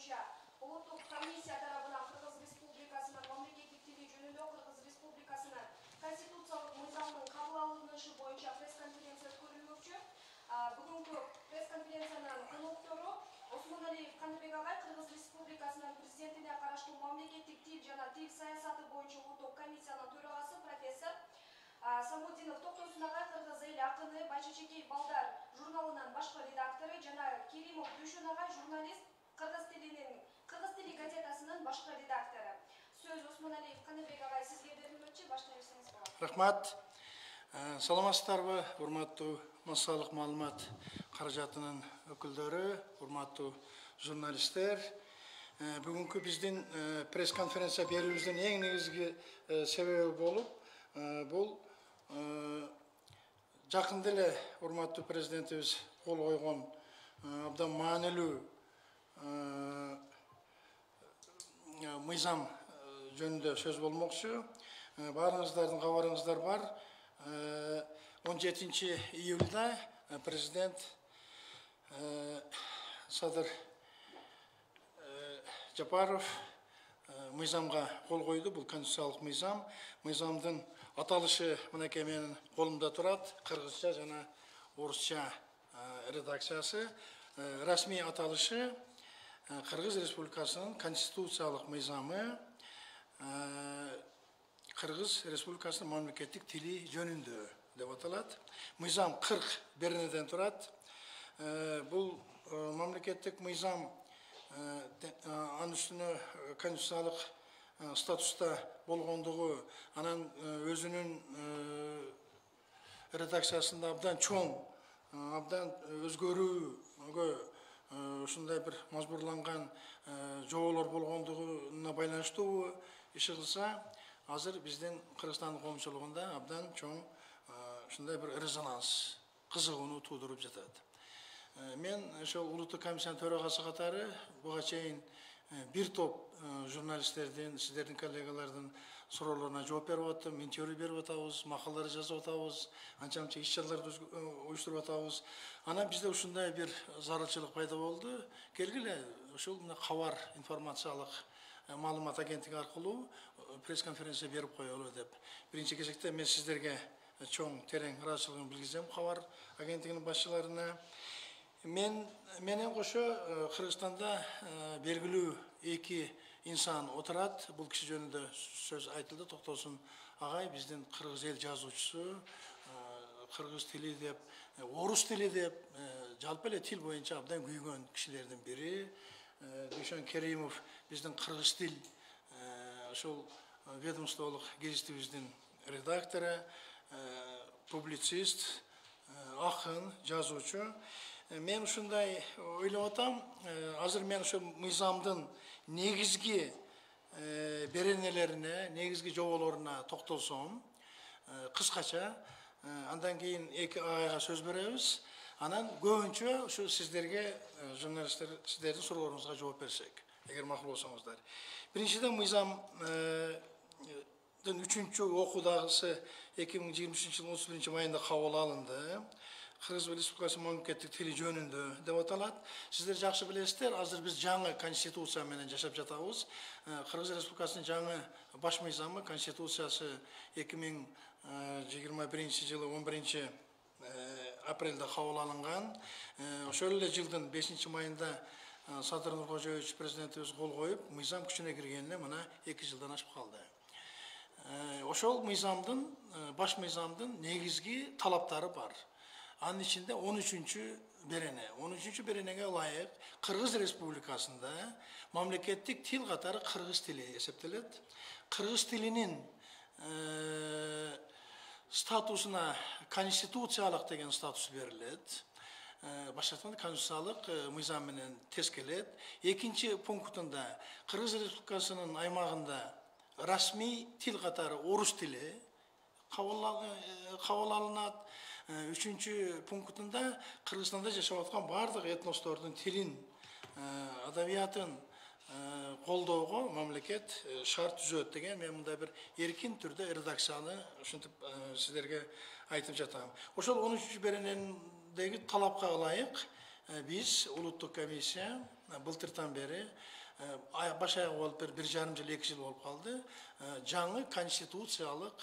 боюнча улуттук комиссия тарабынан Кыргыз Республикасынын мамлекеттик тили жөнүндө Кыргыз Республикасынын конституциялык мыйзамынын кабыл алынышы боюнча пресс-конференция өткөрүлмөкчү. Бүгүнкү пресс-конференциянын коноктору Осмоналиев Кандыбек агай Кыргыз Республикасынын президентине караштуу мамлекеттик тил жана тил саясаты боюнча улуттук комиссиянын төрагасы профессор Самудинов Токтосун агай Кыргыз эл акыны Байчечекей балдар журналынын башкы редактору жана Керимов Дүйшөн агай журналист Кыргыз тили газетасынын башкы редактору. Сөз Осмоналиев Кандыбек агай сизге берилмөкчү, баштай берсеңиз болот. Рахмат. Саламатсыздарбы, урматтуу массалык маалымат каражатынын өкүлдөрү, урматтуу журналисттер. Бүгүнкү биздин пресс-конференция берүүбүздүн эң негизги себеби болуп, бул жакында эле урматтуу президентибиз кол койгон абдан маанилүү мыйзам жөнүндө сөз болмокчу. Баарыңыздардын кабарыңыздар бар. 17 июлда президент Садыр Жапаров мыйзамга кол койду. Бул конституциялык мыйзам. Мыйзамдын аталышы мынакей менин колумда турат. Кыргызча жана орусча редакциясы. Расмий аталышы Кыргыз Республикасынын конституциялык мыйзамы Кыргыз Республикасынын мамлекеттик тили жөнүндө деп аталат. Мыйзам 40 беренеден турат. Бул мамлекеттик мыйзам анын үстүнө конституциялык статуста болгондугу, анан өзүнүн редакциясында абдан чоң, абдан өзгөрүүгө ушундай бир мажбурланган жоболор болгондугуна байланыштуу иши кылса, азыр биздин Кыргызстандын коомчулугунда абдан чоң ушундай бир резонанс, кызыгууну туудуруп жатат. Мен ошол улуттук комиссиянын төрагасы катары буга чейин бир топ журналисттердин, сиздердин коллегалардын суроолоруна жооп берип аттым, интервью берип атабыз, макалалар жазып атабыз, анча-мынча иш-чараларды уюштуруп атабыз. Анан бизде ушундай бир зарылчылык пайда болду. Келгиле ушул мына кабар информациялык маалымат агенттиги аркылуу пресс-конференция берип коелу деп. Биринчи кезекте мен сиздерге чоң терең ыраазычылыгымды билгизем кабар агенттигинин башчыларына. Менен кошо Кыргызстанда белгилүү эки инсан отурат. Бул киши жөнүндө сөз айтылды. Токтосун агай биздин кыргыз эл жазуучусу, кыргыз тили деп, орус тили деп, жалпы эле тил боюнча абдан күйгөн кишилердин бири. Дүйшөн Керимов биздин кыргыз тил ошол ведомстволук гезитибиздин редактору, публицист, акын, жазуучу. Мен ушундай ойлоп атам, азыр мен ошо мыйзамдын негизги беренелерине, негизги жоболоруна токтолсом, кыскача, андан кийин эки агайга сөз беребиз. Анан көбүнчө ушу сиздерге, журналисттер, сиздердин суроолоруңузга жооп берсек, эгер макул болсоңуздар. Биринчиден мыйзамдын 3-чү окуудагысы 2023 жылдын 31 майында кабыл алынды. Кыргыз Республикасынын мамлекеттик тили жөнүндө деп аталат. Сиздер жакшы билесиздер, азыр биз жаңы конституция менен жашап жатабыз. Кыргыз Республикасынын жаңы баш мыйзамы, конституциясы 2021 жылы 11 апрелде кабыл алынган. Ошол эле жылдын 5 майында Садыр Нуркожоевич президентибиз кол коюп, мыйзам күчүнө киргенине мына 2 жылдан ашып калды. Ошол мыйзамдын, баш мыйзамдын негизги талаптары бар. Анын ичинде 13-чү берене. 13-чү беренеге ылайык Кыргыз Республикасында мамлекеттик тил катары кыргыз тили эсептелет. Кыргыз тилинин статусуна конституциялык деген статус берилет. Башка айтканда конституциялык мыйзам менен тез келет. Экинчи пунктунда Кыргыз Республикасынын аймагында расмий тил катары орус тили кабыл алынат. 3-чү пунктунда Кыргызстанда жашап аткан бардык этностордун тилин, адабиятын колдоого мамлекет шарт түзөт деген мен мындай бир эркин түрдө редакцияны ушинтип сиздерге айтып жатам. Ошол 13-чү беренедеги талапка ылайык Biz Улуттук комиссия былтыртан бери баш аяк болуп бир жарым жыл 2 жыл болуп калды. Жаңы конституциялык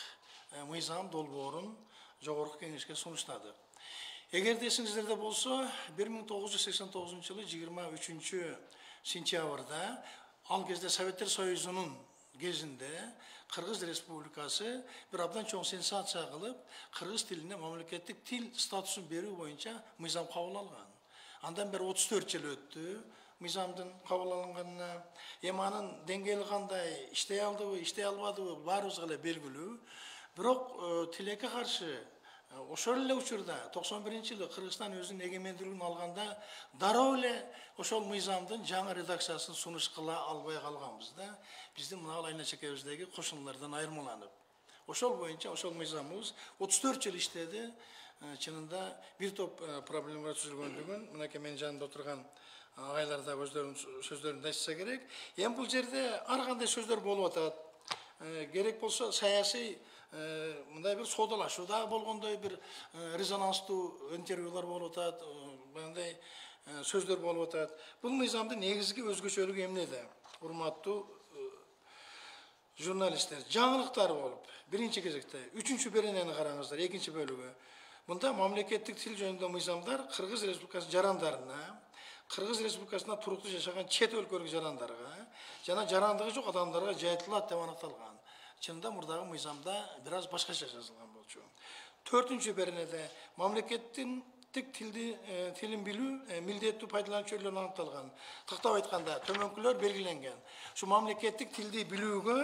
мыйзам долбоорун жогорку кеңешке сунуштадык. Эгер десиңиздерде болсо 1989 жылы 23 сентябрда ал кезде Советтер Союзунун кезинде Кыргыз Республикасы бир абдан чоң сенсация кылып, кыргыз тилине мамлекеттик тил статусун берүү боюнча мыйзам кабыл алган. Андан бери 34 жыл өттү мыйзамдын кабыл алынганына. Эми анын деңгээли кандай, иштей алдыбы, иштей албадыбы баарыбызга эле белгилүү. Бирок тилекке каршы ошол эле учурда 91-жылы Кыргызстан өзүнүн эгемендүүлүгүн алганда дароо эле ошол мыйзамдын жаңы редакциясын сунуш кыла албай калганбыз да. Биздин мына айна чекебиздеги кошуналардан айырмаланып. Ошол боюнча ошол мыйзамыбыз 34 жыл иштеди. Чынында бир топ проблемалар түзүлгөндүгүн мынакей менин жанымда отурган агайлар да өздөрүнүн сөздөрүндө айтса керек. Эми бул жерде ар кандай сөздөр болуп атат. Керек болсо саясий мындай бир соодалашуу да болгондой бир резонанстуу интервьюлар болуп атат, мындай сөздөр болуп атат. Бул мыйзамдын негизги өзгөчөлүгү эмнеде? Урматтуу журналисттер, жаңылыктар болуп, биринчи кезекте 3-чү беренени караңыздар, 2-чи бөлүгү. Мында мамлекеттик тил жөнүндө мыйзамдар Кыргыз Республикасы жарандарына, Кыргыз Республикасында туруктуу жашаган чет өлкөлүк жарандарга жана жарандыгы жок адамдарга жайылтылат деп аныкталган. Чынында мурдагы мыйзамда бир аз башкача жазылган болчу. 4-чү беренеде мамлекеттин тилин билүү милдеттүү пайдалануу чөйрөлөрү аныкталган. Каттап айтканда, төмөнкүлөр белгиленген. Ушу мамлекеттик тилди билүүгө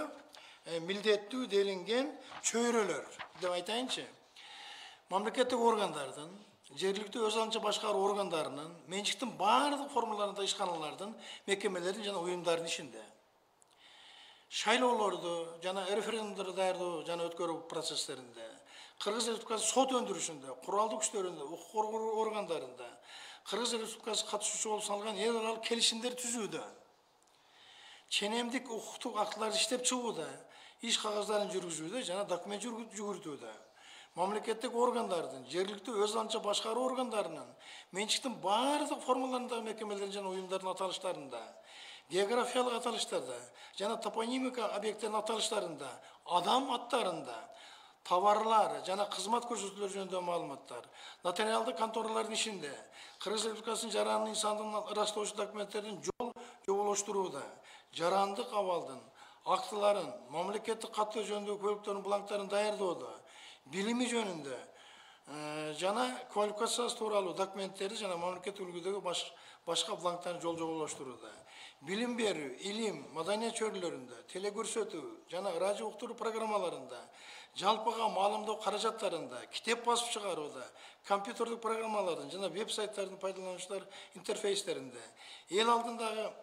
милдеттүү делинген чөйрөлөр деп айтайынчы. Мамлекеттик органдардын, жергиликтүү өз алдынча башкаруу органдарынын, менчиктин баардык формаларында ишканалардын, мекемелердин жана уюмдардын ишинде. Шайлоолорду жана референдумдарды даярдоо жана өткөрүү процесстеринде, Кыргыз Республикасы сот өндүрүшүндө, куралдуу күчтөрүндө, укук коргоо органдарында, Кыргыз Республикасы катышуучу болуп саналган эл аралык келишимдер түзүүдө, ченемдик укуктук актыларды иштеп чыгууда, иш кагаздарын жүргүзүүдө жана документ жүгүртүүдө, мамлекеттик органдардын, жергиликтүү өз алдынча башкаруу органдарынын, менчиктин баардык формаларындагы мекемелердин жана уюмдардын аталыштарында, географиялык аталыштарда жана топонимика объекттеринин аталыштарында, адам аттарында, товарлар жана кызмат көрсөтүүлөр жөнүндө маалыматтар, нотариалдык конторалардын ишинде, Кыргыз Республикасынын жарандын сандыгын ырастоочу документтердин жоболоштурууда, жарандык абалдын актыларын, мамлекеттик каттоо жөнүндөгү көлүктөрдүн бланктарын даярдоодо, билими жөнүндө жана квалификациясы тууралуу документтерди жана мамлекеттик үлгүдөгү башка бланктарын жоболоштурууда, билим берүү, илим, маданият чөйрөлөрүндө, телекөрсөтүү жана радио уктуруу программаларында, жалпыга маалымдоо каражаттарында, китеп басып чыгарууда, компьютердик программалардын жана веб-сайттардын пайдалануучулар интерфейстеринде, эл алдындагы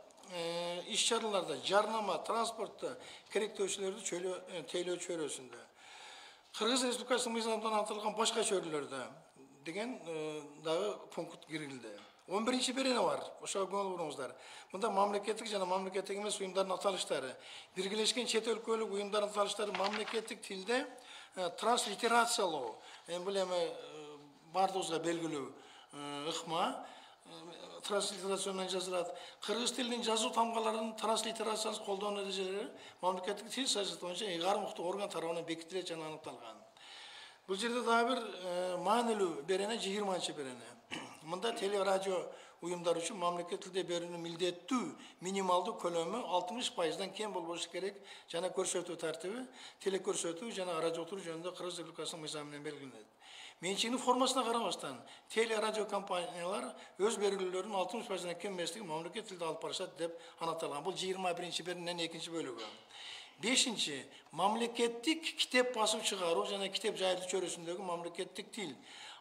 иш-чараларда, жарнама, транспортто керектөөчүлөрдү тейлөө чөйрөсүндө, Кыргыз Республикасынын мыйзамында аныкталган башка чөйрөлөрдө деген дагы пункт киргизилди. 11-чи берене бар. Ошого көңүл буруңуздар. Мында мамлекеттик жана мамлекеттик эмес уюмдардын аталыштары, биргелешкен чет өлкөлүк уюмдардын аталыштары мамлекеттик тилде транслитерациялоо. Бул эми баардыгыбызга белгилүү ыкма транслитерация менен жазылат. Кыргыз тилинин жазуу тамгаларынын транслитерациясын колдонуу эрежелери мамлекеттик тил саясаты боюнча ыйгарым укуктук орган тарабынан бекитилет жана аныкталган. Бул жерде дагы бир маанилүү берене 20-чы берене. Мында теле радио уюмдар үчүн мамлекеттик тилде берүүнүн милдеттүү минималдуу көлөмү 60%дан кем болбошу керек жана көрсөтүү тартиби телекөрсөтүү жана радио уктуруу жөнүндө Кыргыз Республикасынын мыйзамы менен белгиленет. Менчигинин формасына карабастан теле радио компаниялар өз берүүлөрүнүн 60%дан кем эместигин мамлекеттик тилде алып барышат деп аныкталган. Бул 21-чи берененин 2-чи бөлүгү. 5-чи мамлекеттик китеп басып чыгаруу жана китеп жайылтуу чөйрөсүндөгү мамлекеттик тил.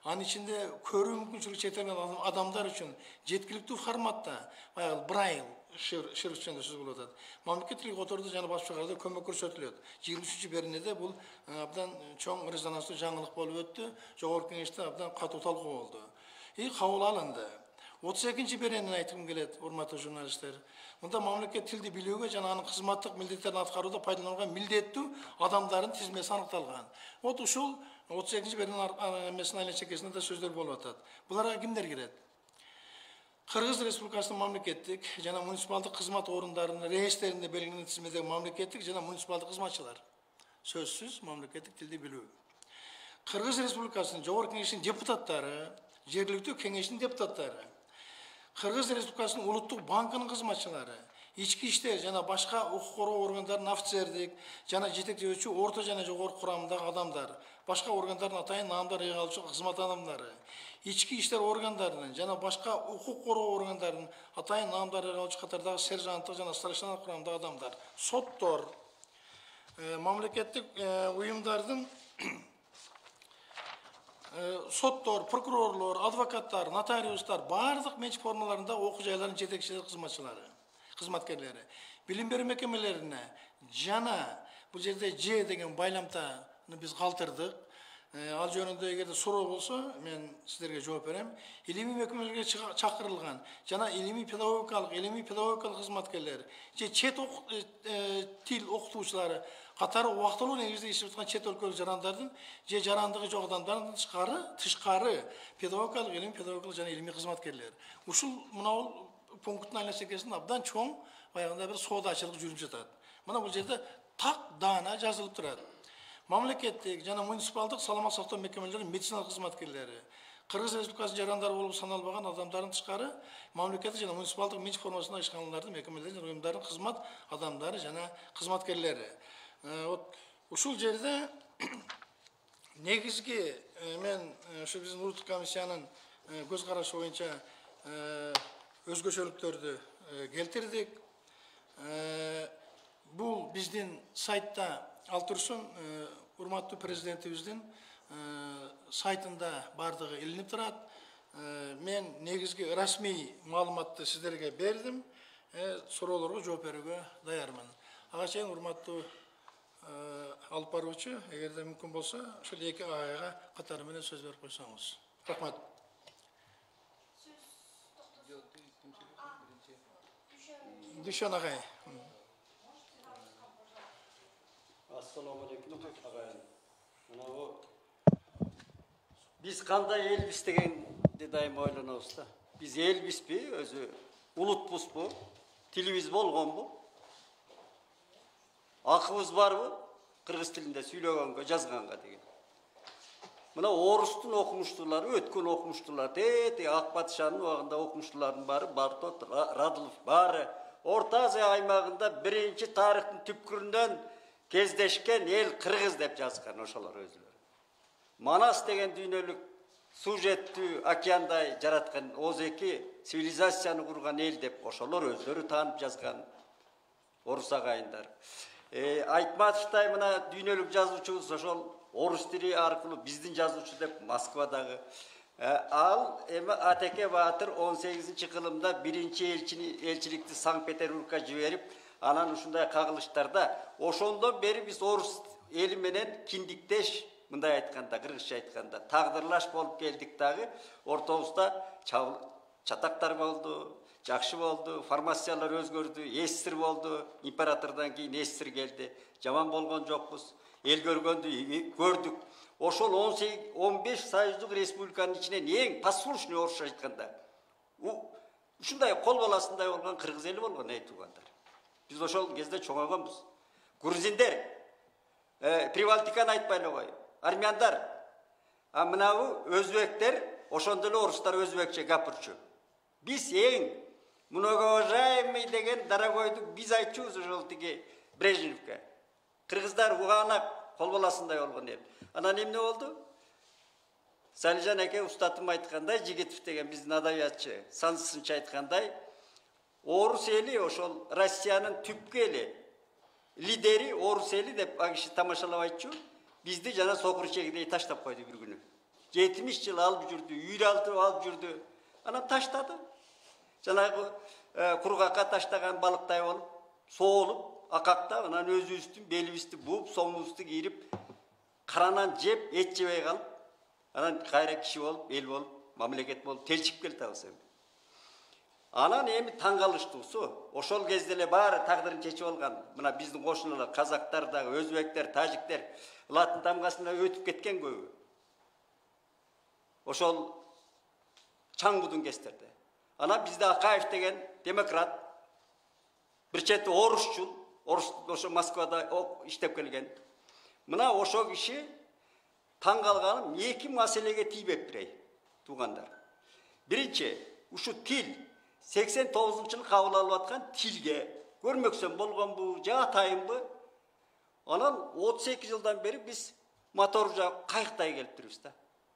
Анын ичинде көрүү мүмкүнчүлүгү чектелген адамдар үчүн жеткиликтүү форматта, баягы брайл шрифт жөнүндө сөз болуп атат. Мамлекеттик котордо жана басып чыгарууда көмөк көрсөтүлөт. 23-чү беренеде бул абдан чоң резонанстуу жаңылык болуп өттү. Жогорку кеңеште абдан катуу талкуу болду. Кабыл алынды. 32-чи беренени айткым келет, урматтуу журналисттер. Мында мамлекет тилди билүүгө жана анын кызматтык милдеттерин аткарууда пайдаланган милдеттүү адамдардын тизмеси аныкталган. Ушул 32-чи берененин эмесинин айла чекесинде да сөздөр болуп атат. Буларга кимдер кирет? Kırgız Respublikasının mamleketlik jana munisipalдык kızmat orunlarının reislerinde belirlenen tizimdeki mamleketlik jana munisipalдык kızmatçılar. Sözsüz mamleketlik tilde bilүү. Kırgız Respublikasının Jogorku Kеңешинин депутаттары, жергиликтүү кеңештин депутаттары, Kırgız Respublikasının Улуттук банкынын кызматчылары, içki işler жана башка укук коргоо органдарынын офицердик жана жетектөөчү орто жана жогорку курамдагы адамдар, башка органдардын атайын наамдар ыйга алуучу кызмат адамдары, içki işler organдарынын жана башка укук коргоо органдарынын атайын наамдар ыйга алуучу катардагы сержанттык жана старшина курамдагы адамдар, соттор, мамлекеттик уюмдардын соттор, прокурорлор, адвокаттар, нотариустар бардык менчик формаларында окуу жайларынын жетекчилери кызматкерлери билим берүү мекемелерине жана бул жерде Ж деген байламтаны биз калтырдык. Ал жөнүндө эгерде суроо болсо мен сиздерге жооп берем. Илимий мекемелерге чакырылган жана илимий педагогикалык кызматкерлер же чет тил окутуучулары катары убактылуу негизде иштеп аткан чет өлкөлүк жарандардын же жарандыгы жок адамдардын тышкары педагогикалык жана илимий кызматкерлер. Ушул мына пункттун айла чекесинде абдан чоң баягындай бир соодачылык жүрүп жатат. Мына бул жерде так даана жазылып турат. Мамлекеттик жана муниципалдык саламат сактоо мекемелеринин медициналык кызматкерлери, Кыргыз Республикасынын жарандары болуп саналбаган адамдардын тышкары мамлекеттик жана муниципалдык менчик формасында ишканалардын мекемелердин жана уюмдардын кызмат адамдары жана кызматкерлери. Ушул жерде негизги мен ушу биздин улуттук комиссиянын көз карашы боюнча өзгөчөлүктөрдү келтирдик. Бул биздин сайтта ал турсун, урматтуу президентибиздин сайтында бардыгы илинип турат. Мен негизги расмий маалыматты сиздерге бердим. Суроолорго жооп берүүгө даярмын. Ага чейин урматтуу алып баруучу, эгерде мүмкүн болсо, ушул эки агайга катары менен сөз берип койсоңуз. Рахмат. Дүйшөн агай. Assalamu alaikum agayın. Biz kандай elbis degende daim oylanouz da. Biz elbis bi, özü ulutbuz bu, tilimiz bolgon bu. Akыбыз бар bu, Kırgız tilinde söylөгөнгө, жазганга деген. Мына орустун окумуштуулары, өткөн окумуштуулар, Ак Батышанын убагында окумуштуулардын баары, Бартот, Радылов баары Орта Азия аймагында биринчи тарыхтын түпкүрүнөн кездешкен эл Кыргыз деп жазган ошолор өзүлөрү. Манас деген дүйнөлүк сюжеттүү океандай жараткан озеки цивилизацияны курган эл деп ошолор өзүлөрү таанып жазган орус агайындар. Айтматовтай мына дүйнөлүк жазуучубуз ошол орус тили аркылуу биздин жазуучу деп Москвадагы. Ал эми Атеке Баатыр 18-кылымда биринчи элчиликти Санкт-Петербургга жиберип, анан ушундай кагылыштарда ошондон бери биз орус эли менен киндиктеш, мындай айтканда, кыргызча айтканда, тагдырлаш болуп келдик дагы. Ортобузда чатактар болду, жакшы болду, формациялар өзгөрдү, эстир болду, императордон кийин эстир келди. Жаман болгон жокпуз. Эл көргөндү көрдүк. Ошол 15 союздук республиканын ичинен эң послушный орусча айтканда ушундай кол баласындай болгон кыргыз эли болгон, эй туугандар. Биз ошол кезде чоңойгонбуз. Грузиндер Прибалтиканы айтпай эле кой. Армяндар, мынабу өзбектер, ошондо эле орустар өзбекче гапырчу. Биз эң многоуважаемый деген дорогойду биз айтчубуз ошол тиги Брежневке. Кыргыздар угаанак кол баласындай болгон эл. Анан эмне болду? Салижан эке устатым айткандай, Жигитов деген биздин адабиятчы сансызынча айткандай, орус эли ошол Россиянын түпкү эли, лидери орус эли деп ал киши тамашалап айтчу. Бизди жана сокур чегидей таштап койду бир күнү. 70 жыл алып жүрдү, үйрө алып жүрдү. Анан таштады. Жанагы кургакка таштаган балыктай болуп, соолуп, акактап, анан өзүбүздүн белибизди бууп, сомубузду кийирип, каранан жеп, эт жебей калып, анан кайра киши болуп, эл болуп, мамлекет болуп, телчип келатабыз эми. Анан эми таң калыштуусу, ошол кезде эле баары тагдырын чечип алган, мына биздин кошуналар, казактар дагы, өзбектер, тажиктер латын тамгасына өтүп кеткен көбү. Ошол чаңгудун кездерде. Ана бізде Акаев деген демократ, бір четі орысчыл, ошо Москвада иштеп келген. Мына ошо киши таң калганым эки маселеге тийбептир, туугандар. Биринчи, ушу тил 89-жылы кабыл алып аткан тилге көрмөксөн болгонбу, же атайынбы? Анан 38 жылдан бери биз мотор жак кайыктай келип турубуз да.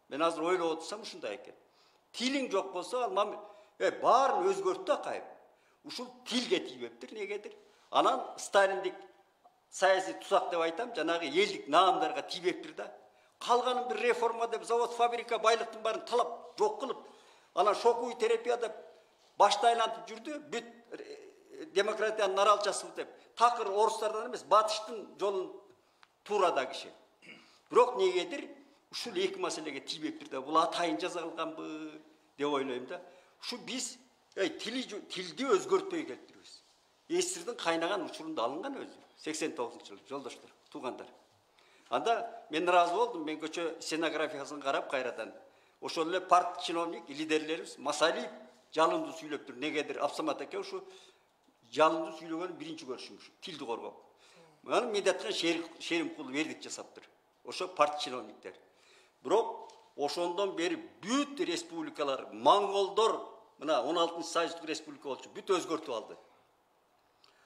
Мен азыр ойлоп отурсам ушундай экен. Тилиң жок болсо, ал баарын өзгөрттү Акаев. Ушул тилге тийбептир, негедир? Анан Сталиндик саясий тузак деп айтам, жанагы элдик наамдарга тийбептир да. Калганын бир реформа деп, завод, фабрика, байлыктын баарын талап жок кылып, анан шоковый терапия деп башты айлантып жүрдү, бүт демократиянын аралчасы деп. Такыр орустардан эмес, батыштын жолун туурада киши. Бирок негедир ушул эки маселеге тийбептир да. Бул атайын жаза кылганбы деп ойлойм да. Ушу биз тилди өзгөртпөй келтиребиз. СССРдин кайнаган учурунда алынган өзү. 89-жылы жолдоштор, туугандар. Анда мен ыраазы болдум, мен көчө сценографиясын карап кайрадан. Ошол эле парт чиновник, лидерлерибиз Масалиев жалынды сүйлөп тур. Негедир Абсамат аке ушу жалынды сүйлөгөнү биринчи көрүшүм ушу, тилди коргоп. Мына медаткан Шеримкул вердикт жасаптыр. Ошо парт чиновниктер. Бирок ошондон бери бүт республикалар, монголдор, мына 16-союздук республика болчу, бүт өзгөртүп алды.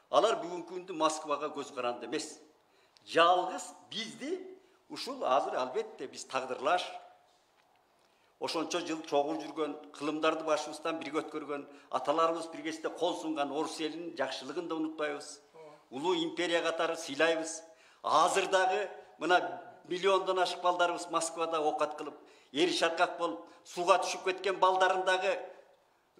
Алар бүгүнкү күндө Москвага көз каранды эмес. Жалгыз бизди ушул азыр албетте биз тагдырлаш. Ошончо жыл чогуу жүргөн, кылымдарды башыбыздан бирге өткөргөн, аталарыбыз биргесте кол сунган орус элинин жакшылыгын да унутпайбыз. Улуу империя катары сыйлайбыз. Азыр дагы мына миллиондон ашык балдарыбыз Москвада окат кылып, эри шаркак болуп, сууга түшүп кеткен балдарындагы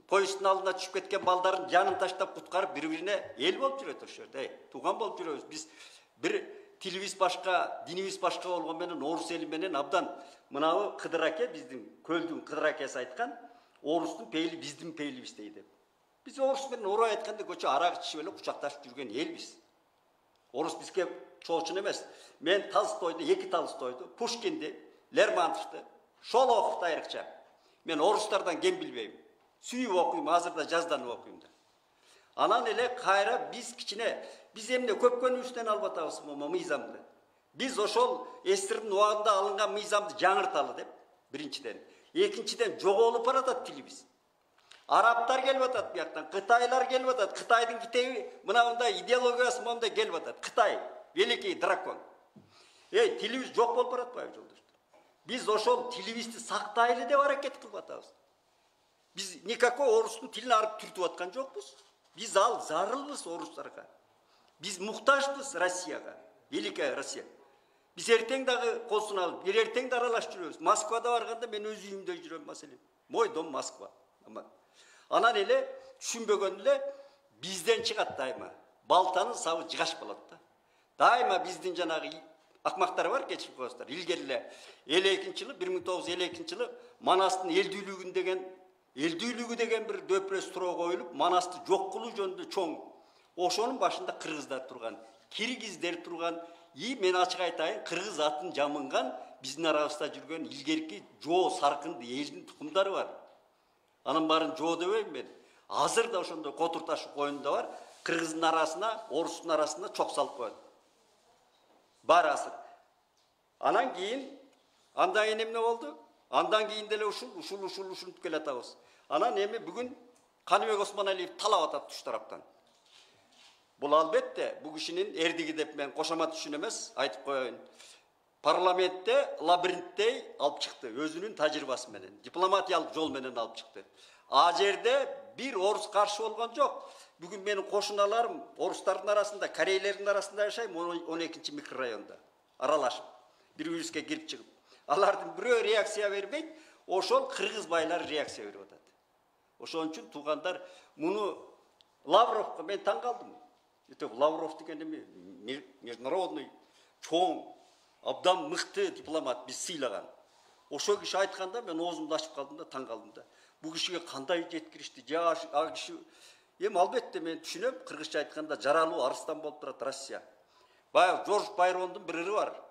поезддин алдына түшүп кеткен балдарын жанын таштап куткарып бири-бирине эл болуп жүрөт ошол жерде. Тууган болуп жүрөбүз. Биз бир тилибиз башка, динибиз башка болгон менен орус эли менен абдан мынабы Кыдыр аке, биздин көлдүн Кыдыр акеси айткан, орустун пейили биздин пейлибиз дейт. Биз орус менен орой айтканда көчө арак ичип эле кучакташып жүргөн элбиз. Орус бизге чоочун эмес. Мен Толстойду, эки Толстойду, Пушкинди, Лермонтовду, Шолоховду айрыкча. Мен орустардан кем билбейм. Сүйүп окуйм, азыр да жазданып окуйм да. Анан эле кайра биз кичине, биз эмне көпкөнүбүздөн алып атабыз мыйзамды. Биз ошол СССРдин убагында алынган мыйзамды жаңырталы деп, биринчиден. Экинчиден жоголуп баратат тилибиз. Арабтар келип атат бияктан, Кытайлар келип атат. Кытайдын китеби мындай идеологиясы мондай келип атат. Кытай, великий дракон. Тилибиз жок болуп баратпайбы жолдоштор? Биз ошол тилибизди сактайлы деп аракет кылып атабыз. Биз никакой орустун тилин арып түртүп аткан жокпуз. Биз ал зарылбыз орустарга. Биз муктажбыз Россияга, великая Россия. Биз эртең дагы колсун алып, эртең да аралашып жүрөбүз. Москвада барганда мен өз үйүмдө жүрөм, маселен. Мой дом Москва. Анан эле түшүнбөгөн эле бизден чыгат дайыма. Балтанын сабы жыгаш болот да. Дайыма биздин жанагы акмактар бар, кечирип коесуздар. Илгери эле 52-жылы, 1952-жылы Манастын элдүүлүгү деген бир дөпрөс суроо коюлуп, Манасты жок кылуу жөнүндө чоң. Ошонун башында кыргыздар турган, киргиздер турган. Мен ачык айтайын, кыргыз атын жамынган биздин арабызда жүргөн илгерки жоо саркынды элдин тукумдары бар. Анын баарын жоо дебейм мен. Азыр да ошондой Котур ташы коюнда бар, кыргыздын арасына, орустун арасына чок салып коет. Бар азыр. Анан кийин андан кийин эмне болду? Андан кийин деле ушул келе атабыз. Анан эми бүгүн Каныбек Осмоналиев талап атат туш тараптан. Бул албетте бу кишинин эрдиги деп мен кошомат үчүн эмес, айтып коеюн. Парламентте лабиринттей алып чыкты, өзүнүн тажрыйбасы менен, дипломатиялык жол менен алып чыкты. А жерде бир орус каршы болгон жок. Бүгүн менин кошуналарым орустардын арасында, корейлердин арасында жашайм, 12-чи микрорайонда аралашып, бири-бирибизге кирип чыгып. Алардын бирөө реакция бербейт, ошол кыргыз байлар реакция берип атат. Ошон үчүн туугандар, муну Лавровго мен таң калдым. Лавров деген эми международный чоң, абдан мыкты дипломат, биз сыйлаган. Ошол киши айтканда мен оозумду ачып калдым да, таң калдым да. Бу кишиге кандай жеткиришти? А киши эми албетте мен түшүнөм, кыргызча айтканда жаралуу арыстан болуп турат Россия. Баягы Жорж Байрондун бир ыры бар.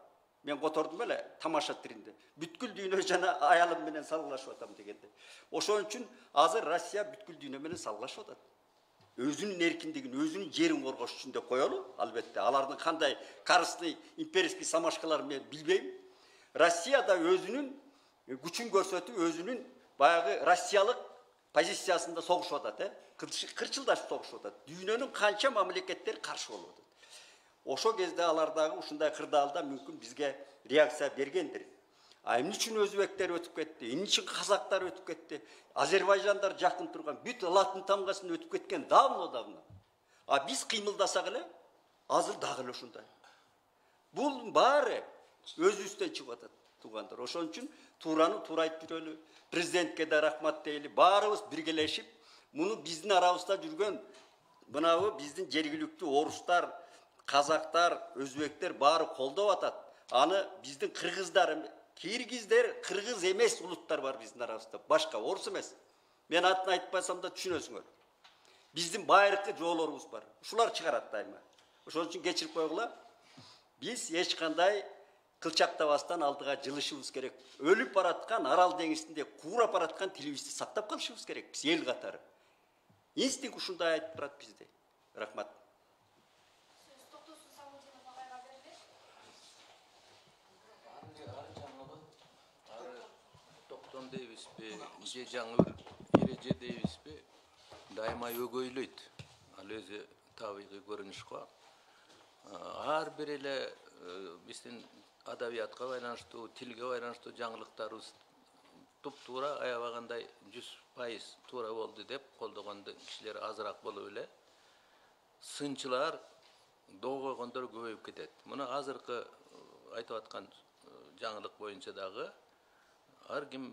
мен котордум эле тамаша тиринде. Бүткүл дүйнө жана аялым менен салгылашып атам дегенде. Ошон үчүн азыр Россия бүткүл дүйнө менен салгылашып атат. Өзүнүн эркиндигин, өзүнүн жерин коргош үчүн деп коелу. Албетте, алардын кандай карыстый имперский замашкалары мен билбейм. Россия да өзүнүн күчүн көрсөтүп, өзүнүн баягы Россиялык позициясында согушуп атат, кырчылдашып согушуп атат. Дүйнөнүн канча мамлекеттери каршы болуп атат. Ошо кезде алардагы ушундай кырдаалда мүмкүн бизге реакция бергендир. А эмне үчүн өзбектер өтүп кетти, эмне үчүн казактар өтүп кетти, Азербайжандар жакын турган, бүт латын тамгасын өтүп кеткен давно. А биз кыймылдасак эле, азыр дагы эле ушундай. Бул баары өзүбүздөн чыгып атат, туугандар. Ошон үчүн туураны туура айтып жүрөлү. Президентке да рахмат дейли. Баарыбыз биргелешип, муну биздин арабызда жүргөн мынабы биздин жергиликтүү орустар, казактар, өзбектер баары колдоп атат. Аны биздин кыргыздар, киргиздер, кыргыз эмес улуттар бар биздин арабызда. Башка орус эмес. Мен атын айтпасам да түшүнөсүңөр. Биздин байыркы жоолорубуз бар. Ушулар чыгарат дайыма. Ошон үчүн кечирип койгула. Биз эч кандай кылчактабастан алдыга жылышыбыз керек. Өлүп бараткан Арал деңизинде куурап бараткан тилибизди сактап калышыбыз керек. Биз эл катары. Инстинкт ушундай айтып турат бизде. Рахмат. Токтом дейбизби, же жаңы бир эреже дейбизби, дайыма өгөйлөйт. Ал өзү табигый көрүнүш го. Ар бир эле биздин адабиятка байланыштуу, тилге байланыштуу жаңылыктарыбыз туп-туура аябагандай 100% туура болду деп колдогон кишилер азыраак болуп эле. Сынчылар доо койгондор көбөйүп кетет. Муну азыркы айтып аткан жаңылык боюнча дагы ар ким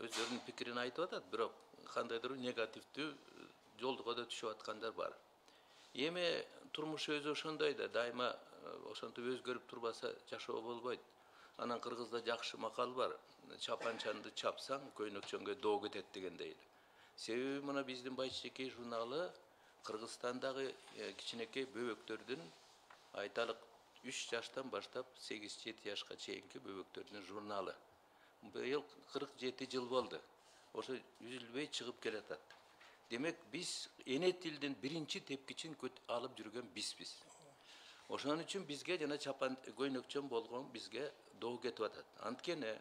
өздөрүнүн пикирин айтып атат, бирок кандайдыр негативдүү жолдуга да түшүп аткандар бар. Эми турмуш өзү ошондой да, дайыма ошентип өзгөрүп турбаса жашоо болбойт. Анан кыргызда жакшы макал бар. Чапанчанды чапсаң, көйнөкчөнгө доо кетет дегендей. Себеби мына биздин Байшекей журналы Кыргызстандагы кичинекей бөбөктөрдүн айталык 3 жаштан баштап 8-7 жашка чейинки бөбөктөрдүн журналы. Быйыл 47 жыл болду. Ошо үзүлбөй чыгып келатат. Демек биз эне тилдин биринчи тепкичин алып жүргөн бизбиз. Ошон үчүн бизге жана чапан көйнөкчөн болгон бизге доо кетип атат. Анткени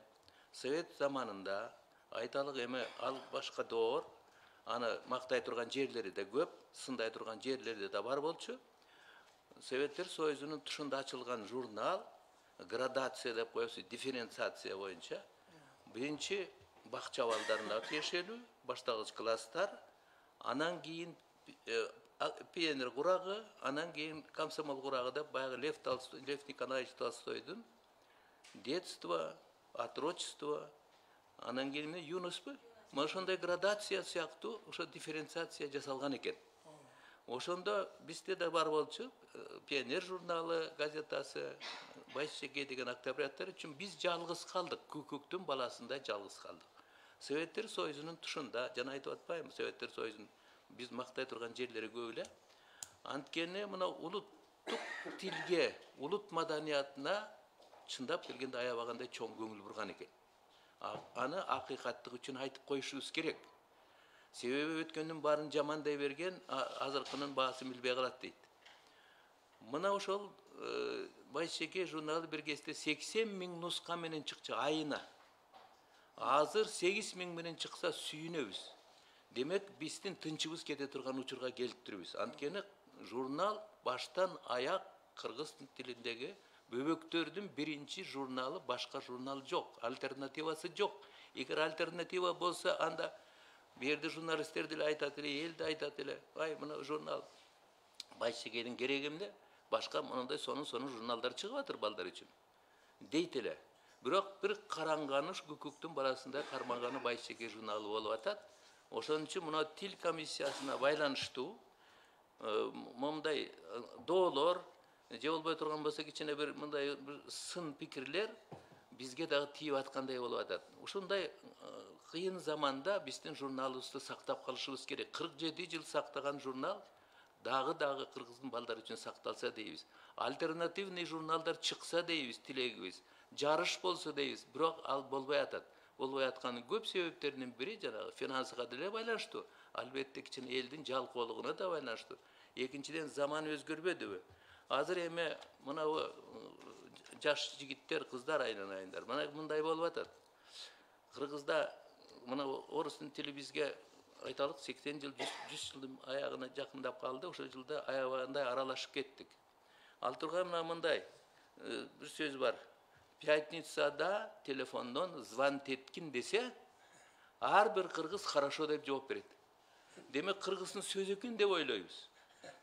Совет заманында айталык эме ал башка доор, аны мактай турган жерлери да көп, сындай турган жерлери да бар болчу. Советтер Союзунун тушунда ачылган журнал градация деп коебуз, дифференциация боюнча биринчи бакча балдарына тиешелүү, баштагыч класстар, анан кийин пионер курагы, анан кийин комсомол курагы деп баягы Лев Николаевич Толстойдун детство, отрочество, анан кийин юноспу. Мына ошондой градация сыяктуу ошо дифференциация жасалган экен. Ошондо бизде да бар болчу, пионер журналы, газетасы, Байшекей деген октябряттар үчүн биз жалгыз калдык, күкүктүн баласындай жалгыз калдык. Советтер Союзунун тушунда, жана айтып атпайбы, Советтер Союзунун биз мактай турган жерлери көп эле. Анткени мына улуттук тилге, улут маданиятына чындап келгенде аябагандай чоң көңүл бурган экен. Аны акыйкаттык үчүн айтып коюшубуз керек. Себеби өткөндүн баарын жамандай берген азыркынын баасын билбей калат дейт. Мына ошол Байшекей журналы бир кезде 80 000 нуска менен чыкчу айына. Азыр 8 000 менен чыкса сүйүнөбүз. Демек биздин тынчыбыз кете турган учурга келиптирбиз. Анткени журнал баштан аяк кыргыз тилиндеги бөбөктөрдүн биринчи журналы, башка журнал жок, альтернативасы жок. Эгер альтернатива болсо, анда берди журналисттер деле айтат эле, эл да айтат эле, ай мына журнал Байшекейдин кереги эмне? Башка мындай сонун журналдар чыгып атыр балдар үчүн. Дейт эле. Бирок бир караңганы күкүктүн баласындай кармаганы Байшекей журналы болуп атат. Ошон үчүн мына тил комиссиясына байланыштуу мындай доолор же болбой турган болсо кичине бир мындай сын пикирлер бизге дагы тийип аткандай болуп атат. Ушундай кыйын заманда биздин журналыбызды сактап калышыбыз керек. 47 жыл сактаган журнал дагы кыргыздын балдары үчүн сакталса дейбиз. Альтернативный журналдар чыкса дейбиз, тилегибиз. жарыш болсо дейбиз, бирок ал болбой атат. Болбой атканын көп себептеринин бири жанагы финансыга деле байланыштуу. Албетте кичине элдин жалкоолугуна да байланыштуу. Экинчиден заман өзгөрбөдүбү? Азыр эме мына жаш жигиттер, кыздар айланайындар. Мына мындай болуп атат. Кыргызда мына орус тили бизге айталык 80 жыл, 100 жылдын аягына жакындап калды. Ошол жылда аябагандай аралашып кеттик. Ал турган мындай bir söz var. Пятницада телефондон звонить эткин десе, ар бир кыргыз хорошо деп жооп берет. Демек кыргыздын сөзү экен деп ойлойбуз.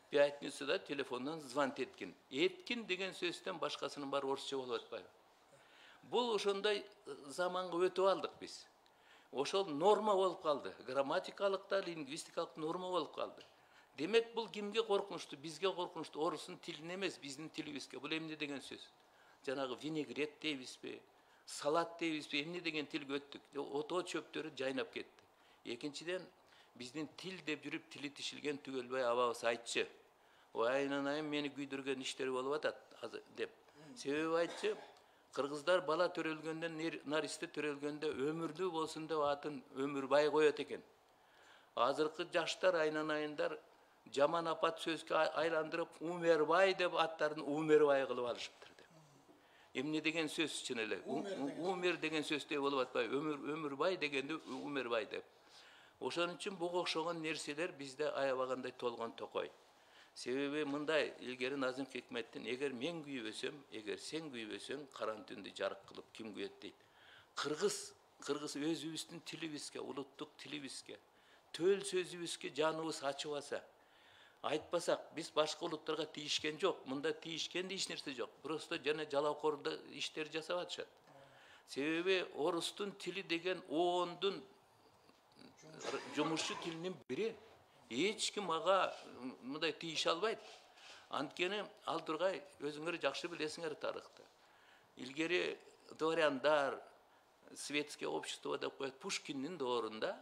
Пятницада телефондон звонить эткин. Эткин деген сөздөн башкасынын баары орусча болуп атпайбы? Бул ошондой заманга өтүп алдык биз. Ошол норма болуп калды. Грамматикалык да, лингвистикалык норма болуп калды. Демек бул кимге коркунучтуу? Бизге коркунучтуу. Орустун тилине эмес, биздин тилибизге. Бул эмне деген сөз? Жанагы винегрет дейбизби, салат дейбизби, эмне деген тилге өттүк? Ото чөптөрү жайнап кетти. Экинчиден, биздин тил деп жүрүп, тили тишилген түгөлбөй абабыз айтчы. Айнанайым мени күйдүргөн иштер болуп атат деп. Себеби айтчы, кыргыздар бала төрөлгөндөн, наристе төрөлгөндө өмүрлүү болсун деп атын Өмүрбай коет экен. Азыркы жаштар айнанайындар жаман апат сөзгө айландырып Умербай деп аттарын Умербай кылып алышыптыр деп. Эмне деген сөз чын эле? Умер деген сөздөй болуп атпайбы? Өмүрбай дегенде Умербай деп. Ошон үчүн буга окшогон нерселер бизде аябагандай толгон токой. Себеби мындай, илгери Назым Хикметтин эгер мен күйбөсөм, эгер сен күйбөсөң, каран түндү жарык кылып ким күйөт дейт. Кыргыз өзүбүздүн тилибизге, улуттук тилибизге, төл сөзүбүзгө жаныбыз ачыбаса, айтпасак, биз башка улуттарга тийишкен жок, мында тийишкен эч нерсе жок. Просто жана жалаокордо иштер жасап атышат. Себеби орустун тили деген оондун жумушчу тилинин бири. Эч ким ага мындай тийише албайт. Анткени ал тургай өзүңөр жакшы билесиңер тарыхты. Илгери дворяндар, светское общество деп коет, Пушкиндин доорунда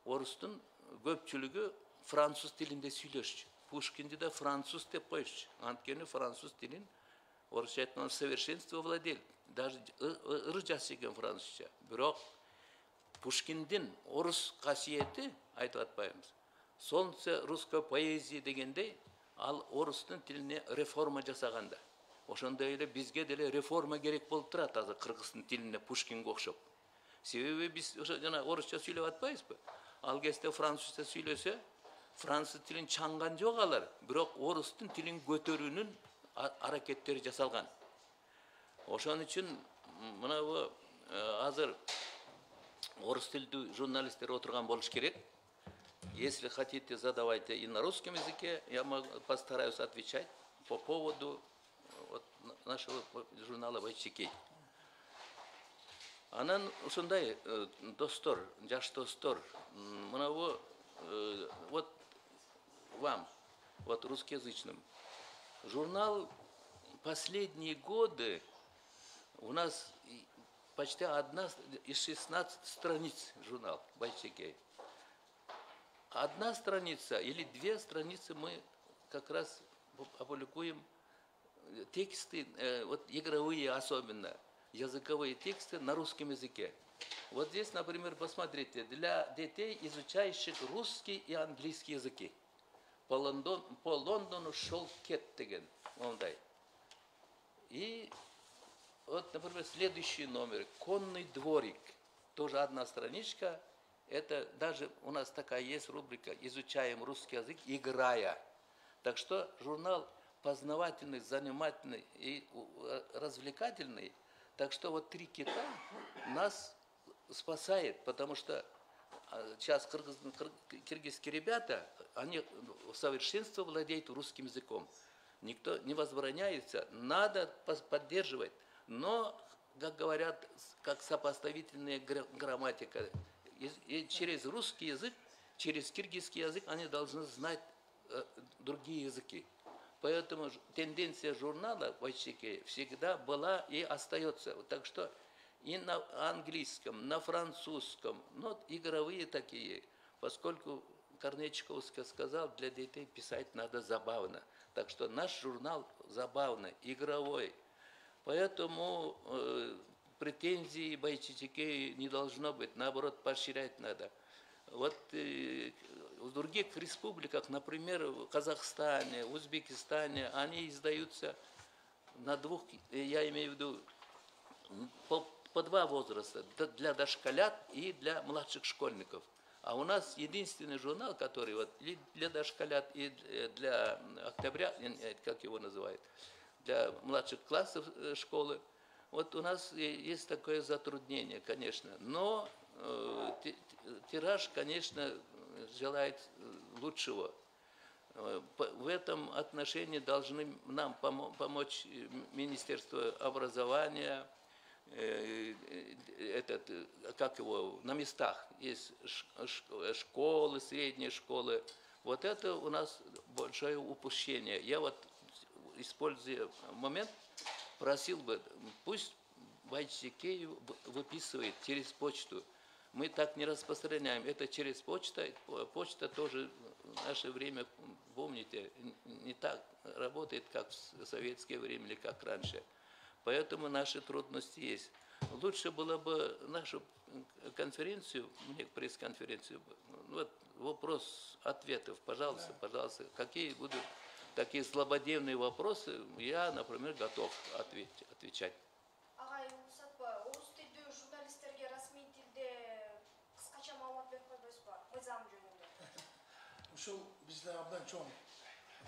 орустун көпчүлүгү француз тилинде сүйлөшчү. Пушкинди да француз деп коюшчу. Анткени француз тилин орусча айтканда совершенство владел. Даже ыры жакшы экен французча. Бирок Пушкиндин орус касиети айтып атпайбыз. Солнце русской поэзии дегендей, ал орустун тилине реформа жасаганда. Ошондой эле бизге деле реформа керек болуп турат азыр кыргыздын тилине Пушкинге окшоп. Себеби биз ошо жана орусча сүйлөп атпайбызбы? Ал кезде французча сүйлөсө, француз тилин чаңган жок алар, бирок орустун тилин көтөрүүнүн аракеттери жасалган. Ошон үчүн мына бу азыр орус тилдүү журналисттер отурган болуш керек. Если хотите, задавайте и на русском языке, я постараюсь отвечать по поводу нашего журнала «Байчекей». Анан ушундай достор, жаш достор, мына вот вам, вот русскоязычным. Журнал последние годы у нас почти одна из 16 страниц журнал «Байчекей». Одна страница или две страницы мы как раз опубликуем тексты, вот игровые особенно, языковые тексты на русском языке. Вот здесь, например, посмотрите, для детей, изучающих русский и английский языки. По Лондону шел Кеттеген, ондай. И вот, например, следующий номер, «Конный дворик», тоже одна страничка. Это даже у нас такая есть рубрика «Изучаем русский язык, играя». Так что журнал познавательный, занимательный и развлекательный. Так что вот три кита нас спасает, потому что сейчас киргизские ребята, они в совершенстве владеют русским языком. Никто не возбраняется, надо поддерживать. Но, как говорят, как сопоставительная грамматика, и через русский язык, через киргизский язык они должны знать другие языки. Поэтому тенденция журнала «Байчекей» всегда была и остается. Так что и на английском, на французском, но игровые такие, поскольку Корней Чуковский сказал, для детей писать надо забавно. Так что наш журнал забавный, игровой, Поэтому претензий Байчичекею не должно быть, наоборот, поощрять надо. Вот в других республиках, например, в Казахстане, в Узбекистане, они издаются на двух, я имею в виду, по два возраста, для дошколят и для младших школьников. А у нас единственный журнал, который вот и для дошколят и для октября, как его называют, для младших классов школы, вот у нас есть такое затруднение, конечно. Но тираж, конечно, желает лучшего. В этом отношении должны нам помочь Министерство образования, как его, на местах есть школы, средние школы. Вот это у нас большое упущение. Я вот, используя момент, просил бы, пусть Байчикеев выписывает через почту. Мы так не распространяем. Это через почту. Почта тоже в наше время, помните, не так работает, как в советское время или как раньше. Поэтому наши трудности есть. Лучше было бы нашу конференцию, пресс-конференцию, вот вопрос ответов, пожалуйста, пожалуйста. Какие будут такие злободневные вопросы, я, например, готов отвечать. Агай, Усатпа, орус тілді журналистерге расмий тілде қысқаша маалымат беріп қойбайсыз ба? Мыйзам жөнүндө. Ушул бизде абдан чоң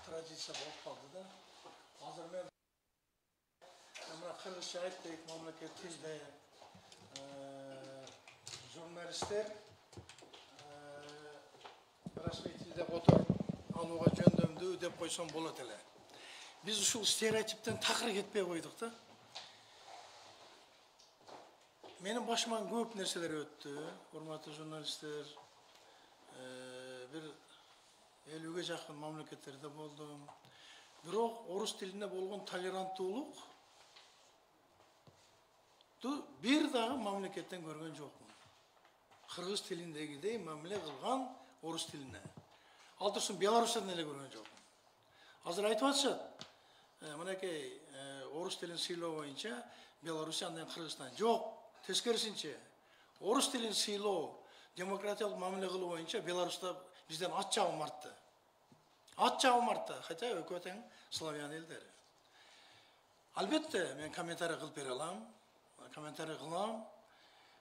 традиция болуп калды да. Азыр мен мына кыргызча айттык, мамлекет тилде журналисттер расмий тилде которуп алууга жөндөмдүү деп койсом болот эле. Биз ушул стереотиптен такыр кетпей койдук да. Менин башыман көп нерселер өттү, урматтуу журналисттер. Бир 50-ге жакын мамлекеттерде болдум. Бирок орус тилине болгон толеранттуулук бир дагы мамлекеттен көргөн жокмун. Кыргыз тилиндегидей мамиле кылган орус тилине. Ал турсун Беларусьтан эле көргөн жокмун. Азыр айтып атышат, мынакей орус тилин сыйлоо боюнча Беларусьтан андан Кыргызстан жок. Тескерисинче, орус тилин сыйлоо, демократиялык мамиле кылуу боюнча Беларусьта бизден ат чабым артты. Ат чабым артты, хотя экөө тең славян элдери. Албетте, мен комментарий кылып бере алам, комментарий кылам.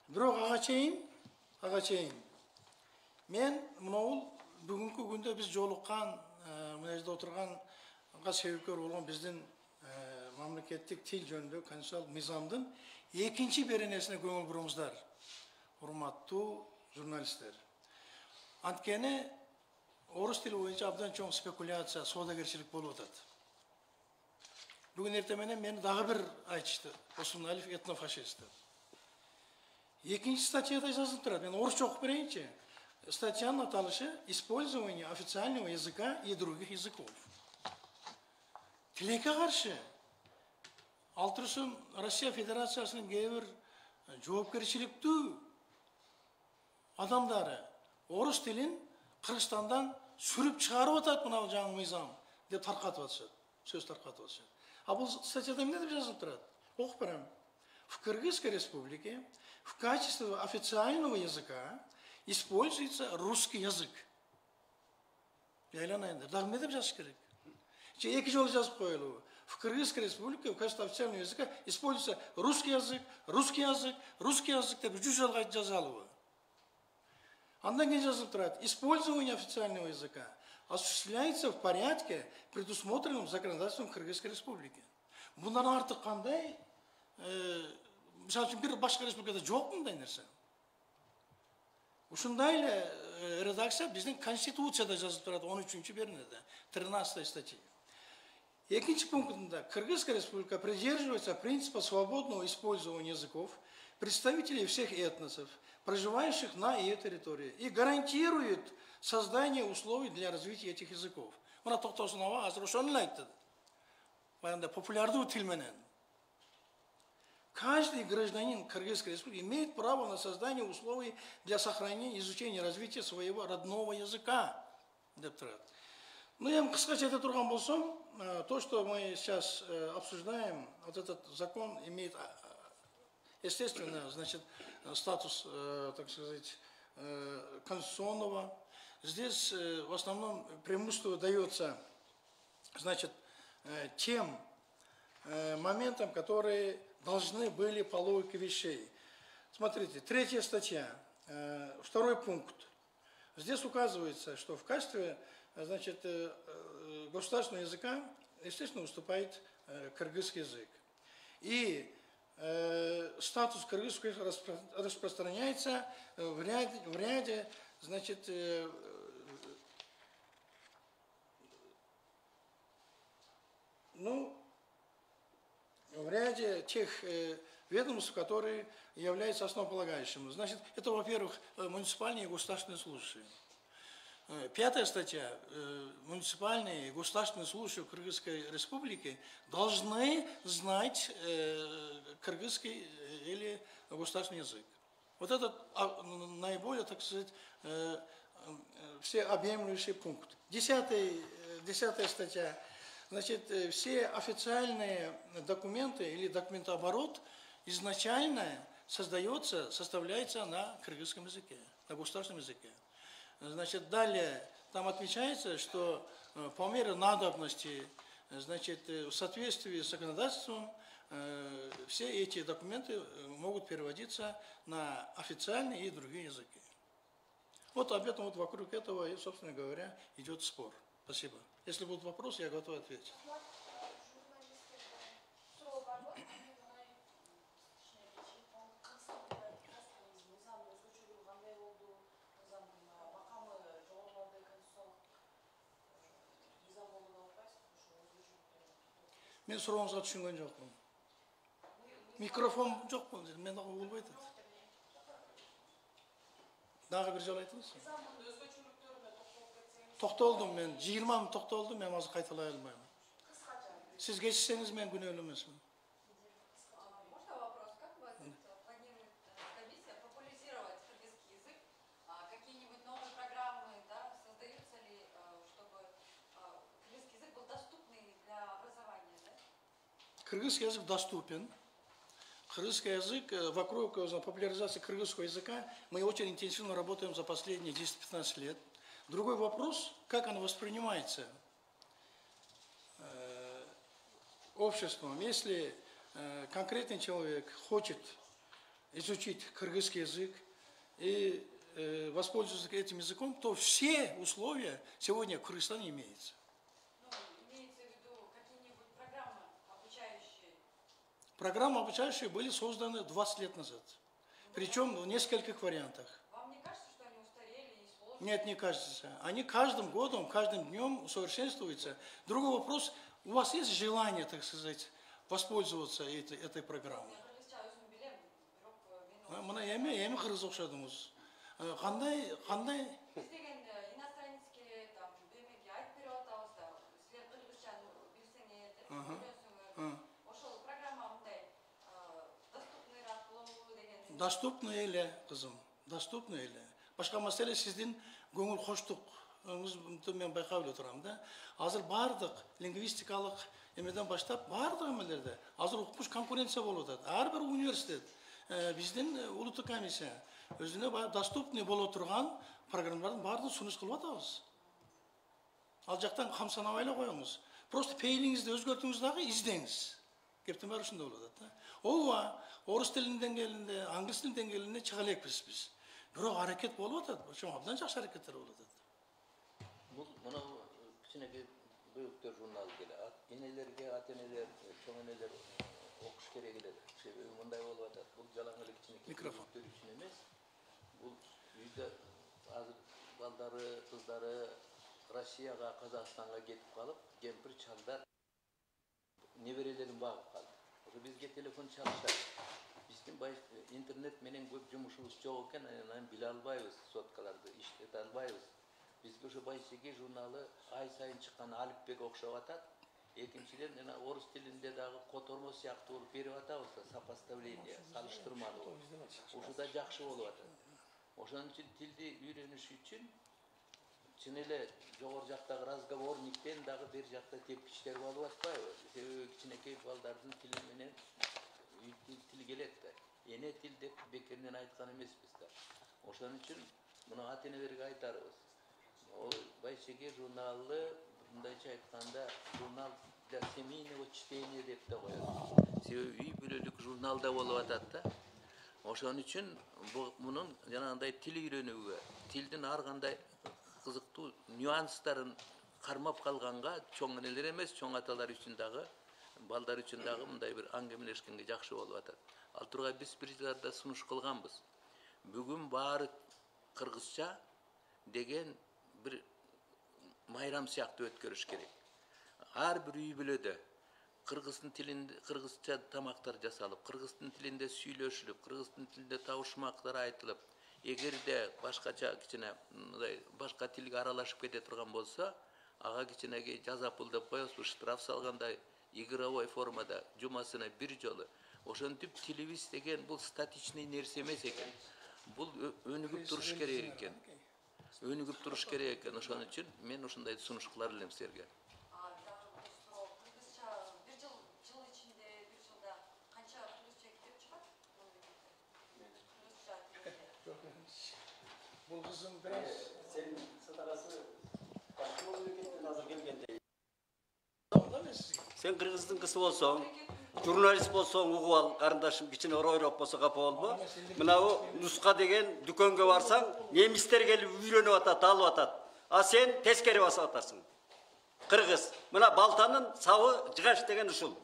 Бирок ага чейин мен мынау бүгүнкү күндө биз жолуккан, мына жерде отурганга себепкер болгон биздин мамлекеттик тил жөнүндө конституциялык мыйзамдын экинчи беренесине көңүл буруңуздар, урматтуу журналисттер. Анткени орус тили боюнча абдан чоң спекуляция, соодагерчилик болуп атат. Бүгүн эртең менен мени дагы бир айтышты, Осмоналиев этнофашист. Экинчи статьяда жазылып турат, мен орусча окуп берейинчи. Статьянын аталышы «Использование официального языка и других языков». Тилекке каршы ал турсун Россия Федерациясынын кээ бир жоопкерчиликтүү адамдары орус тилин Кыргызстандан сүрүп чыгарып атат мына жаңы мыйзам деп таркатып атышат, сөз таркатып атышат. А бул статьяда эмне деп жазылып турат? Окуп берем. В Кыргызской республике в качестве официального языка используется русский язык. Яйланайындар. Дагы эмне деп жазыш керек? Эки жолу жазып коелу. В Кыргызской республике в качестве официального языка используется русский язык деп 3 жолу кайтып жазалыбы. Андан кийин жазылып турат. Использование официального языка осуществляется в порядке, предусмотренном законодательством Кыргызской республики. Bundan артык кандай, мисалы үчүн бир башка республикада жок мындай нерсе. Ушундай эле редакция биздин конституцияда жазылып турат 13-чү беренеде, 13-я статья. Экинчи пунктында Кыргызская республика придерживается принципа свободного использования языков представителей всех этносов, проживающих на ее территории, и гарантирует создание условий для развития этих языков. Мына Токтосунова азыр ошону эле айтты. Баягындай популярдуу тил менен. Каждый гражданин Кыргызской республики имеет право на создание условий для сохранения, изучения, развития своего родного языка. Ну, я кыскача айта турган болсом, то, что мы сейчас обсуждаем, вот этот закон имеет, естественно, значит, статус, так сказать, конституционного. Здесь в основном преимущество дается, значит, тем моментам, которые должны были по логике вещей. Смотрите, 3 статья, 2 пункт. Здесь указывается, что в качестве, значит, государственного языка, естественно, выступает кыргызский язык. И статус кыргызского языка распространяется в ряде, значит, в ряде тех ведомств, которые являются основополагающими. Значит, это, во-первых, муниципальные и государственные служащие. 5 статья. Муниципальные и государственные служащие Кыргызской Республики должны знать кыргызский или государственный язык. Вот это наиболее, так сказать, всеобъемлющий пункт. 10 статья. Значит, все официальные документы или документооборот изначально составляется на кыргызском языке, на государственном языке. Значит, далее там отмечается, что по мере надобности, значит, в соответствии с законодательством, все эти документы могут переводиться на официальные и другие языки. Вот об этом, вот вокруг этого, и, собственно говоря, идет спор. Спасибо. Если будут вопросы, я готов ответить. Мен сұрауыңызға түсінген жоқпын. Микрофон жоқ қой, мен болбай жатады. Дағы бір жол айтыңыз. Тоқталдым мен, 20 минут тоқталдым, мен азыр қайталай алмаймын. Сіз кешірсеңіз, мен күнәлі емеспін. Можно вопрос? Как вы планирует комиссия популяризировать кыргызский язык? Какие-нибудь новые программы, да, создаются ли, чтобы кыргызский язык был доступный для образования, да? Кыргызский язык доступен. Кыргызский язык, вокруг популяризации кыргызского языка мы очень интенсивно работаем за последние 10-15 лет. Другой вопрос, как оно воспринимается обществом. Если конкретный человек хочет изучить кыргызский язык и воспользоваться этим языком, то все условия сегодня в Кыргызстане имеются. Имеется в виду какие-нибудь программы обучающие? Программы обучающие были созданы 20 лет назад. Причем в нескольких вариантах. Вам не кажется, что они устарели и сложные? Нет, не кажется. Они каждым годом, каждым днем усовершенствуются. Другой вопрос, у вас есть желание, так сказать, воспользоваться этой программой? Мен кыргыз окшодуңуз. Кандай Иностранец келет, там, бемеге айтып берип атабыз да, силер кыргызчаны билсеңер деп ойлонсоңор. Ошол программа мындай доступныйраак болобу деген. Доступный эле, кызым, доступный эле. Башка маселе сиздин көңүл коштугуңузду мен байкап эле турам да. Азыр бардык лингвистикалык эмеден баштап бардык эмелерде азыр укмуш конкуренция болуп атат. Ар бир университет биздин улуттук комиссия өзүнө баягы доступный боло турган программалардын баардыгын сунуш кылып атабыз. Ал жактан камсанабай эле коюңуз. Просто пейлиңизди өзгөртүңүз дагы издеңиз. Кептин баары ушундай болуп атат да. Ооба, орус тилинин деңгээлинде, англис тилинин деңгээлинде чыга элекпиз биз. Бирок аракет болуп атат. Ошо абдан жакшы аракеттер болуп атат. Бул мына кичинекей бөйөктөр журналы келе. Энелерге, ата-энелер, чоң энелер окуш керек эле. Себеби мындай болуп атат. Бул жалаң эле кичинекей бөйөктөр үчүн эмес. Бул үйдө азыр балдары, кыздары Россияга, Казакстанга кетип калып, кемпир чалдар неберелерин багып калды. Ошо бизге телефон чалышат. Биздин интернет менен көп жумушубуз жок экен, анан биле албайбыз, соткаларды иштете албайбыз. Бизге ошо Байсеги журналы ай сайын чыккан алипбеге окшоп атат. Экинчиден жана орус тилинде дагы котормо сыяктуу болуп берип атабыз да, сопоставление, салыштырмалуу. Ошо да жакшы болуп атат. Ошон үчүн тилди үйрөнүш үчүн чын эле жогору жактагы разговорниктен дагы бер жакта тепкичтер болуп атпайбы? Себеби кичинекей балдардын тили менен тил келет да. Эне тил деп бекеринен айткан эмеспиз да. Ошон үчүн муну ата энелерге айтарбыз. Ол Байшеке журналы мындайча айтканда журнал для семейного чтения деп да коет. Себеби үй бүлөлүк журналда болуп атат да. Ошон үчүн мунун жанагындай тил үйрөнүүгө, тилдин ар кандай кызыктуу нюанстарын кармап калганга чоң энелер эмес, чоң аталар үчүн дагы, балдар үчүн дагы мындай бир аңгемелешкенге жакшы болуп атат. Ал тургай биз бир жарда сунуш кылганбыз. Бүгүн баары кыргызча деген бир майрам сыяктуу өткөрүш керек. Ар бир үй бүлөдө кыргыздын тилинде кыргызча тамактар жасалып, кыргыздын тилинде сүйлөшүлүп, кыргыздын тилинде табышмактар айтылып, эгерде башкача кичине мындай башка тилге аралашып кете турган болсо, ага кичинеге жаза пул деп коебузбу, штраф салгандай игровой формада жумасына бир жолу. Ошентип тилибиз деген бул статичный нерсе эмес экен. Бул өнүгүп туруш керек экен. Өнүгүп туруш керек экен. Ошон үчүн мен ушундай сунуш кылар элем силерге. Кыргызча бир жыл ичинде, бир жылда канча кыргызча китеп чыгат? Кыргызча Бул кызым бираз Senin satarası başka memleketten hazır gelgende. Sen Kırgızdın kızı olsan, jurnalist bolsоң угуп ал, карындашым кичине оройроп болсо капа болбо. Мына нуска деген дүкөнгө барсаң, немистер келип үйрөнүп атат, алып атат. А сен тескери басып атасың. Кыргыз. Мына балтанын сабы жыгаш деген ушул.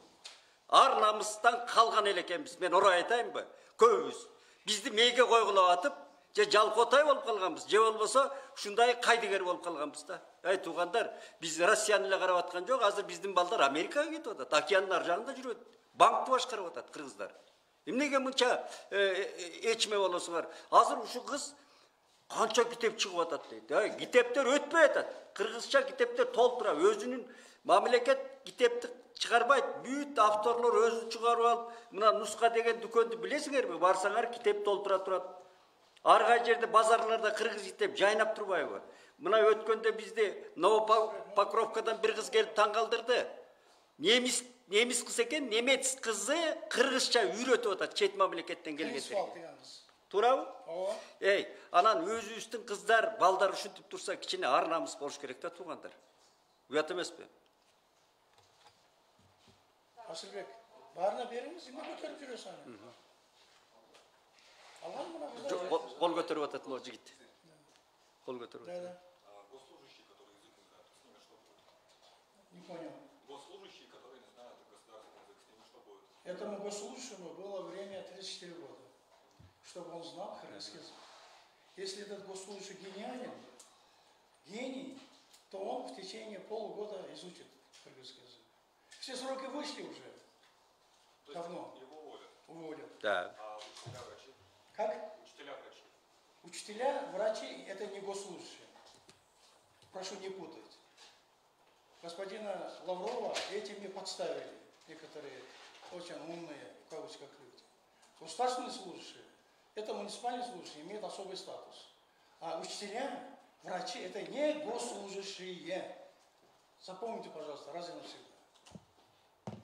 Ар намыстан калган эле экенбиз. Мен орой айтайынбы? Көбүбүз. Бизди мейге койгулап атып, же жалкотай болуп калганбыз, же болбосо ушундай кайдыгер болуп калганбыз да. Ай туугандар, биз Россияны эле карап аткан жок, азыр биздин балдар Америкага кетип атат, океандын ар жагында жүрөт. Банкты башкарып атат кыргыздар. Эмнеге мынча эчме болосуңар? Азыр ушу кыз канча китеп чыгып атат дейт. Китептер өтпөй атат. Кыргызча китептер толтура, өзүнүн мамлекет китепти чыгарбайт. Бүт авторлор өзү чыгарып алып, мына нуска деген дүкөндү билесиңерби? Барсаңар китеп толтура турат. Ар кай жерде базарларда кыргыз китеп жайнап турбайбы? Мына өткөндө бизди Новопокровкадан бир кыз келип таң калтырды. Немис кыз экен, немец кызы кыргызча үйрөтүп атат чет мамлекеттен келгендерге. Туурабы? Ооба. Анан өзүбүздүн кыздар, балдар ушинтип турса, кичине ар намыс болуш керек да туугандар. Уят эмеспи? Асылбек, баарына бериңиз, эмне көтөрүп жүрөсүң аны? Алган мына кыздар. Кол көтөрүп атат могу жигит. Кол көтөрүп атат. Госслужащие, которые язык не знают, с ними что будет? Не понял. Госслужащие, которые не знают государственный язык, с ними что будет? Этому госслужащему было время 34 года, чтобы он знал кыргызский язык. Если этот госслужащий гений, то он в течение полугода изучит кыргызский язык. Все сроки вышли уже. То Давно. есть его уволят. Уволят. Да. А учителя, врачи? Как? Учителя, врачи. Учителя, врачи – это не госслужащие. Прошу не путать. Господина Лаврова этим не подставили некоторые очень умные, в кавычках, люди. Государственные служащие – это муниципальные служащие, имеют особый статус. А учителя, врачи – это не госслужащие. Запомните, пожалуйста, раз и навсегда.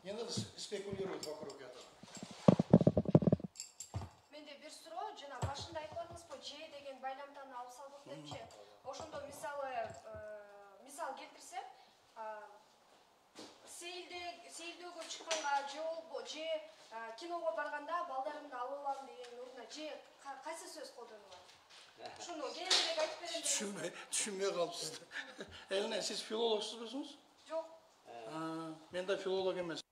Не надо спекулировать вокруг этого. Менде бир суроо, жана башында айтканыңызбы, же деген байламтаны алып салдык депчи. Ошондо мисал келтирсем, сейилдөөгө чыкканга же киного барганда балдарымды алып алам деген ордуна же кайсы сөз колдонулат? Ушуну кененирээк айтып берем. Түшүнбөй калыпсыз. Элине, сиз филологсузбусуңуз? Жок. Мен да филолог эмес.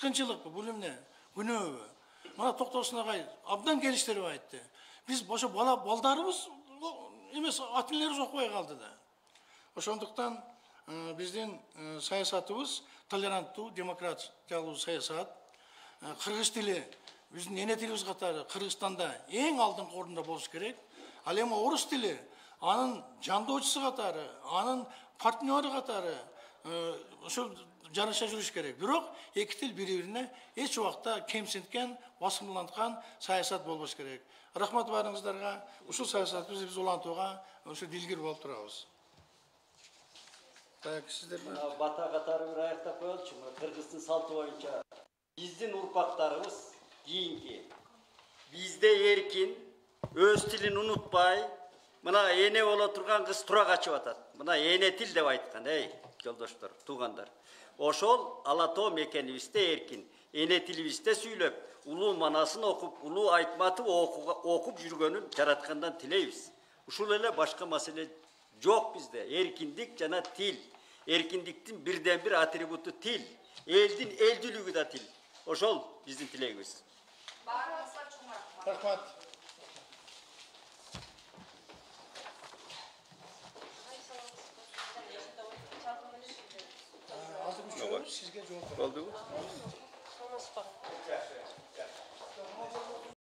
кыскынчылыкпы, бул эмне? Күнөөбү? Мына Токтосун агай абдан келиштирип айтты. Биз ошо балдарыбыз эмес, ата-энелерибиз окубай калды да. Ошондуктан биздин саясатыбыз толеранттуу, демократиялуу саясат. Кыргыз тили биздин эне тилибиз катары Кыргызстанда эң алдыңкы орунда болуш керек. Ал эми орус тили анын жандоочусу катары, анын партнеры катары ошо жараша жүрүш керек. Бирок эки тил бири-бирине эч убакта кемсинткен, басымданган саясат болбош керек. Рахмат баарыңыздарга. Ушул саясатыбызды биз улантууга ошо дилгир болуп турабыз. Так, сиздер Бата катары бир аяктап коелучу. Кыргыздын салты боюнча биздин урпактарыбыз кийинки бизде эркин, өз тилин унутпай, мына эне боло турган кыз тура качып атат. Мына эне тил деп айткан, жолдоштор, туугандар. Ошол ала тоо мекенибизде эркин, эне тилибизде сүйлөп, улуу манасын окуп, улуу айтматып окуп жүргөнүн жараткандан тилейбиз. Ушул эле башка маселе жок бизде. Эркиндик жана тил. Эркиндиктин бирден бир атрибуту тил. Элдин элдүүлүгү да тил. Ошол биздин тилегибиз. Баарыңызга чоң рахмат. рахмат. Азыр үчөө сизге жооп Болдубу?